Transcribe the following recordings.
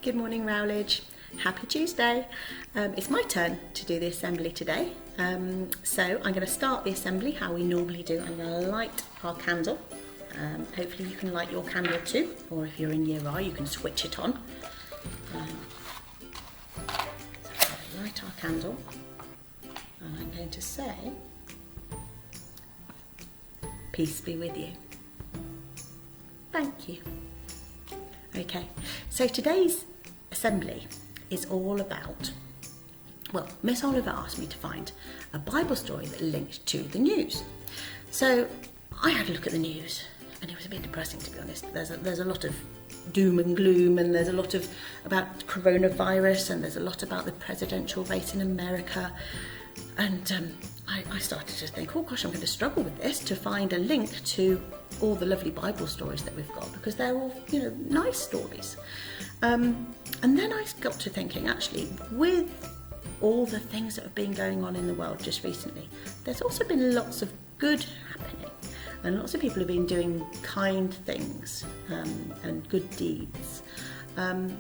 Good morning, Rowledge. Happy Tuesday. It's my turn to do the assembly today. So I'm going to start the assembly how we normally do. I'm going to light our candle. Hopefully you can light your candle too, or if you're in year I, you can switch it on. So light our candle, and I'm going to say, peace be with you. Thank you. Okay, so today's assembly is all about, well, Miss Oliver asked me to find a Bible story that linked to the news. So I had a look at the news and it was a bit depressing, to be honest. There's a lot of doom and gloom, and there's a lot of about coronavirus, and there's a lot about the presidential race in America. And I started to think, oh gosh, I'm going to struggle with this to find a link to all the lovely Bible stories that we've got, because they're all, nice stories. And then I got to thinking, actually, with all the things that have been going on in the world just recently, there's also been lots of good happening, and lots of people have been doing kind things and good deeds. And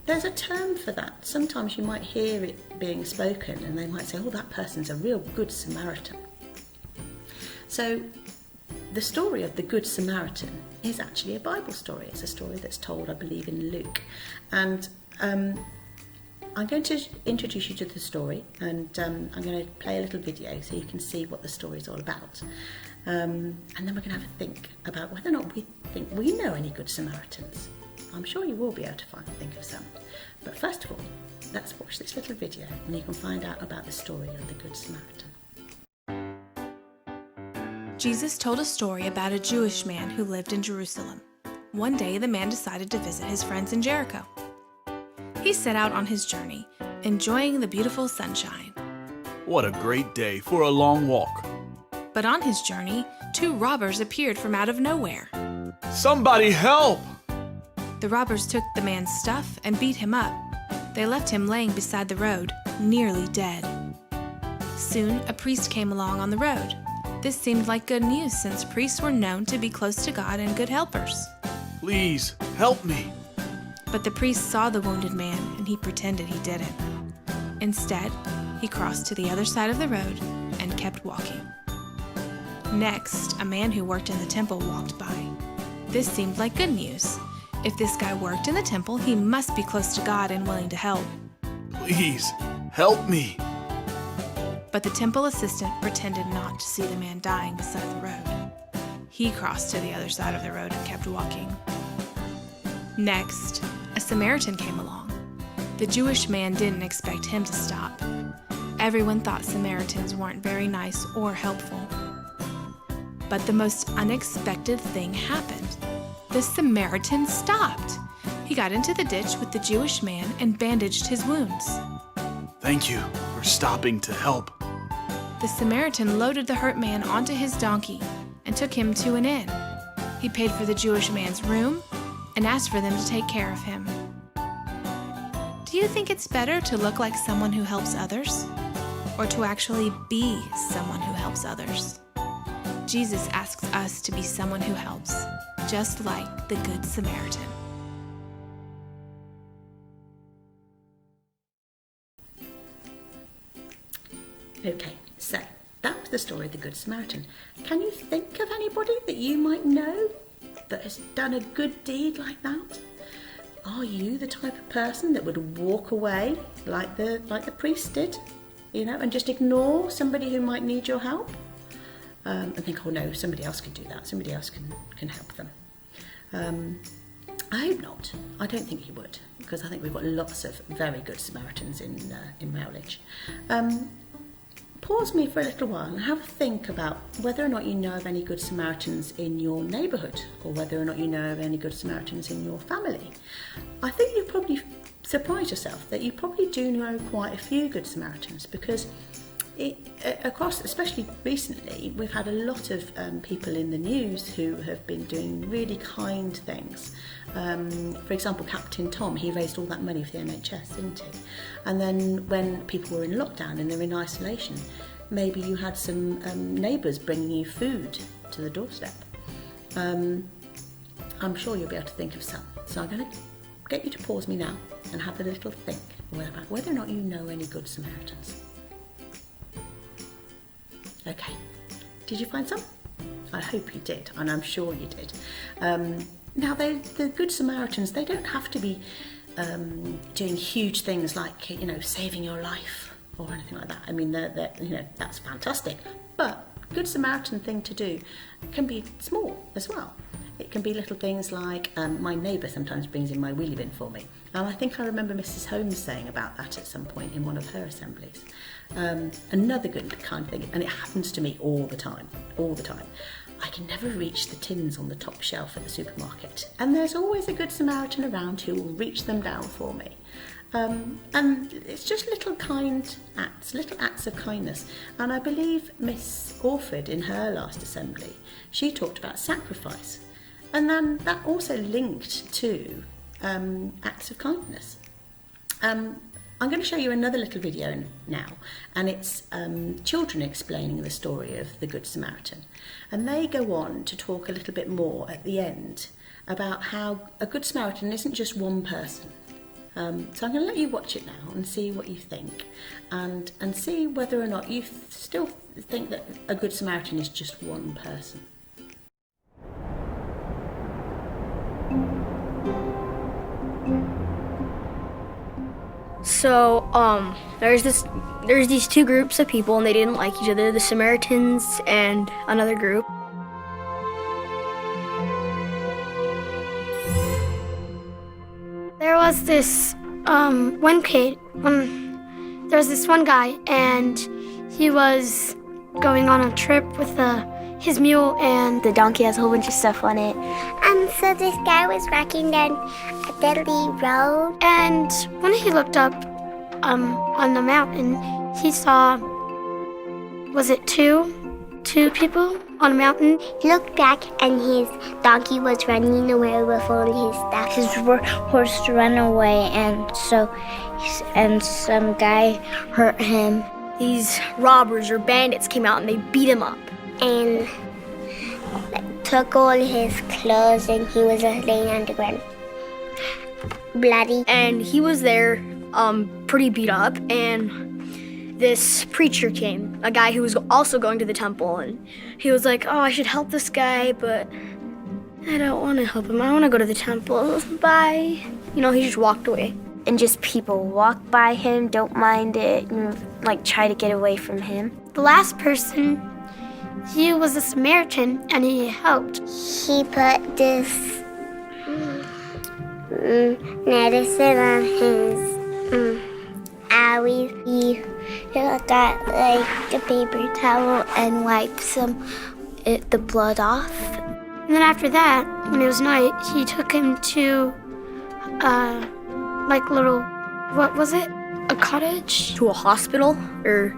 there's a term for that. Sometimes you might hear it being spoken and they might say, oh, that person's a real good Samaritan. So the story of the Good Samaritan is actually a Bible story. It's a story that's told, I believe, in Luke. And I'm going to introduce you to the story, and I'm going to play a little video so you can see what the story is all about. And then we're going to have a think about whether or not we think we know any Good Samaritans. I'm sure you will be able to think of some. But first of all, let's watch this little video and you can find out about the story of the Good Samaritan. Jesus told a story about a Jewish man who lived in Jerusalem. One day, the man decided to visit his friends in Jericho. He set out on his journey, enjoying the beautiful sunshine. What a great day for a long walk. But on his journey, two robbers appeared from out of nowhere. Somebody help! The robbers took the man's stuff and beat him up. They left him laying beside the road, nearly dead. Soon, a priest came along on the road. This seemed like good news, since priests were known to be close to God and good helpers. Please, help me. But the priest saw the wounded man and he pretended he didn't. Instead, he crossed to the other side of the road and kept walking. Next, a man who worked in the temple walked by. This seemed like good news. If this guy worked in the temple, he must be close to God and willing to help. Please, help me. But the temple assistant pretended not to see the man dying beside the road. He crossed to the other side of the road and kept walking. Next, a Samaritan came along. The Jewish man didn't expect him to stop. Everyone thought Samaritans weren't very nice or helpful. But the most unexpected thing happened. The Samaritan stopped. He got into the ditch with the Jewish man and bandaged his wounds. Thank you for stopping to help. The Samaritan loaded the hurt man onto his donkey and took him to an inn. He paid for the Jewish man's room and asked for them to take care of him. Do you think it's better to look like someone who helps others, or to actually be someone who helps others? Jesus asks us to be someone who helps, just like the Good Samaritan. Okay, so that was the story of the Good Samaritan. Can you think of anybody that you might know that has done a good deed like that? Are you the type of person that would walk away like the priest did, and just ignore somebody who might need your help? And think, oh no, somebody else can do that. Somebody else can help them. I hope not. I don't think you would, because I think we've got lots of very good Samaritans in Rowledge. Pause me for a little while and have a think about whether or not you know of any good Samaritans in your neighbourhood, or whether or not you know of any good Samaritans in your family. I think you'll probably surprise yourself that you probably do know quite a few good Samaritans, because across, especially recently, we've had a lot of people in the news who have been doing really kind things. For example, Captain Tom, he raised all that money for the NHS, didn't he? And then when people were in lockdown and they're in isolation, maybe you had some neighbours bringing you food to the doorstep. I'm sure you'll be able to think of some. So I'm going to get you to pause me now and have a little think about whether or not you know any good Samaritans. Okay, did you find some? I hope you did, and I'm sure you did. Now, the good Samaritans, they don't have to be doing huge things like, saving your life or anything like that. I mean, that's fantastic, but good Samaritan thing to do can be small as well. It can be little things like my neighbour sometimes brings in my wheelie bin for me. And I think I remember Mrs. Holmes saying about that at some point in one of her assemblies. Another good kind of thing, and it happens to me all the time. I can never reach the tins on the top shelf at the supermarket, and there's always a good Samaritan around who will reach them down for me. And it's just little acts of kindness. And I believe Miss Orford in her last assembly, she talked about sacrifice. And then that also linked to acts of kindness. I'm going to show you another little video now, and it's children explaining the story of the Good Samaritan. And they go on to talk a little bit more at the end about how a Good Samaritan isn't just one person. So I'm going to let you watch it now and see what you think, and see whether or not you still think that a Good Samaritan is just one person. So, there's these two groups of people, and they didn't like each other, the Samaritans and another group. There was this one kid, there was this one guy, and he was going on a trip with his mule, and the donkey has a whole bunch of stuff on it. So this guy was walking down a deadly road. And when he looked up on the mountain, he saw, was it two people on a mountain? He looked back and his donkey was running away with all his stuff. His horse ran away, and some guy hurt him. These robbers or bandits came out and they beat him up. And took all his clothes, and he was laying on the ground, bloody. And he was there, pretty beat up, and this preacher came, a guy who was also going to the temple, and he was like, oh, I should help this guy, but I don't want to help him. I want to go to the temple. Bye. He just walked away. And just people walk by him, don't mind it, and try to get away from him. The last person, he was a Samaritan, and he helped. He put this medicine on his owie. He got the paper towel and wiped the blood off. And then after that, when it was night, he took him to what was it? A cottage? To a hospital, or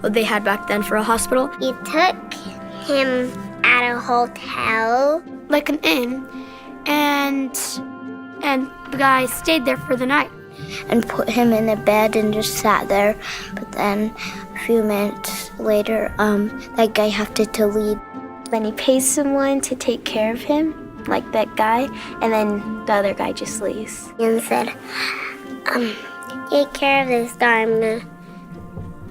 what they had back then for a hospital. He took him at a hotel, like an inn, and the guy stayed there for the night. And put him in a bed and just sat there. But then a few minutes later, that guy had to leave. Then he pays someone to take care of him, like that guy, and then the other guy just leaves. And said, take care of this guy, I'm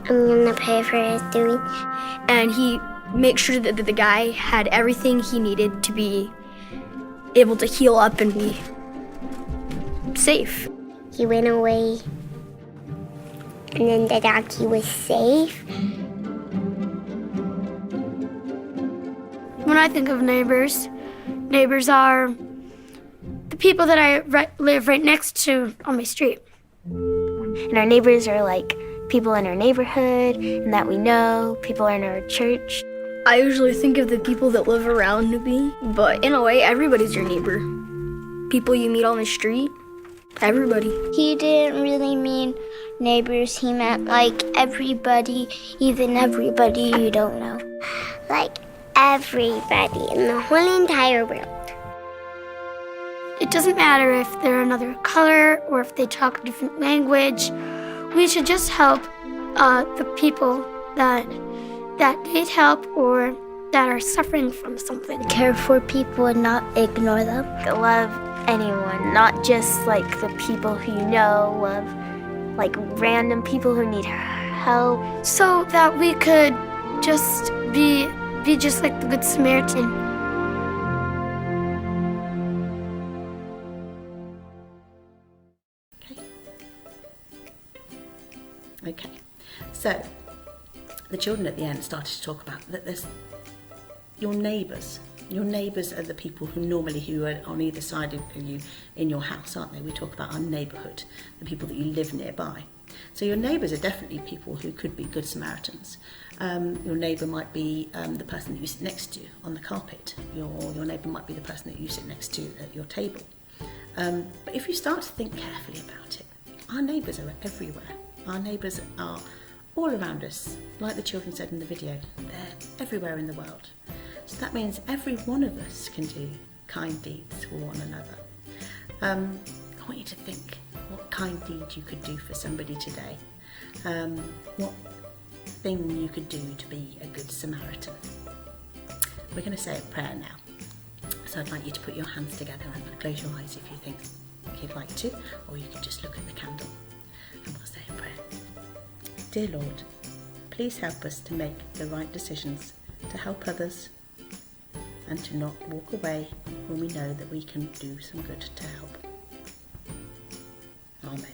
gonna pay for his doing. And he made sure that the guy had everything he needed to be able to heal up and be safe. He went away, and then the donkey was safe. When I think of neighbors are the people that I live right next to on my street. And our neighbors are like people in our neighborhood and that we know, people in our church. I usually think of the people that live around me, but in a way, everybody's your neighbor. People you meet on the street, everybody. He didn't really mean neighbors, he meant everybody, even everybody you don't know. Everybody in the whole entire world. It doesn't matter if they're another color or if they talk a different language. We should just help the people that need help or that are suffering from something. Care for people and not ignore them. Love anyone, not just like the people who you know of, like random people who need help. So that we could just be just like the Good Samaritan. Okay, so the children at the end started to talk about that there's your neighbours. Your neighbours are the people who are on either side of you in your house, aren't they? We talk about our neighbourhood, the people that you live nearby. So your neighbours are definitely people who could be good Samaritans. Your neighbour might be the person that you sit next to on the carpet. Your neighbour might be the person that you sit next to at your table. But if you start to think carefully about it, our neighbours are everywhere. Our neighbours are all around us. Like the children said in the video, they're everywhere in the world. So that means every one of us can do kind deeds for one another. I want you to think what kind deed you could do for somebody today. What thing you could do to be a good Samaritan. We're going to say a prayer now. So I'd like you to put your hands together and close your eyes if you think you'd like to, or you can just look at the candle and we'll say a prayer. Dear Lord, please help us to make the right decisions to help others and to not walk away when we know that we can do some good to help. Amen.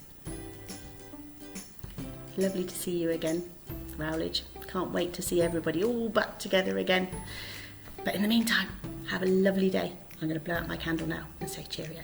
Lovely to see you again, Rowledge. Can't wait to see everybody all back together again. But in the meantime, have a lovely day. I'm going to blow out my candle now and say cheerio.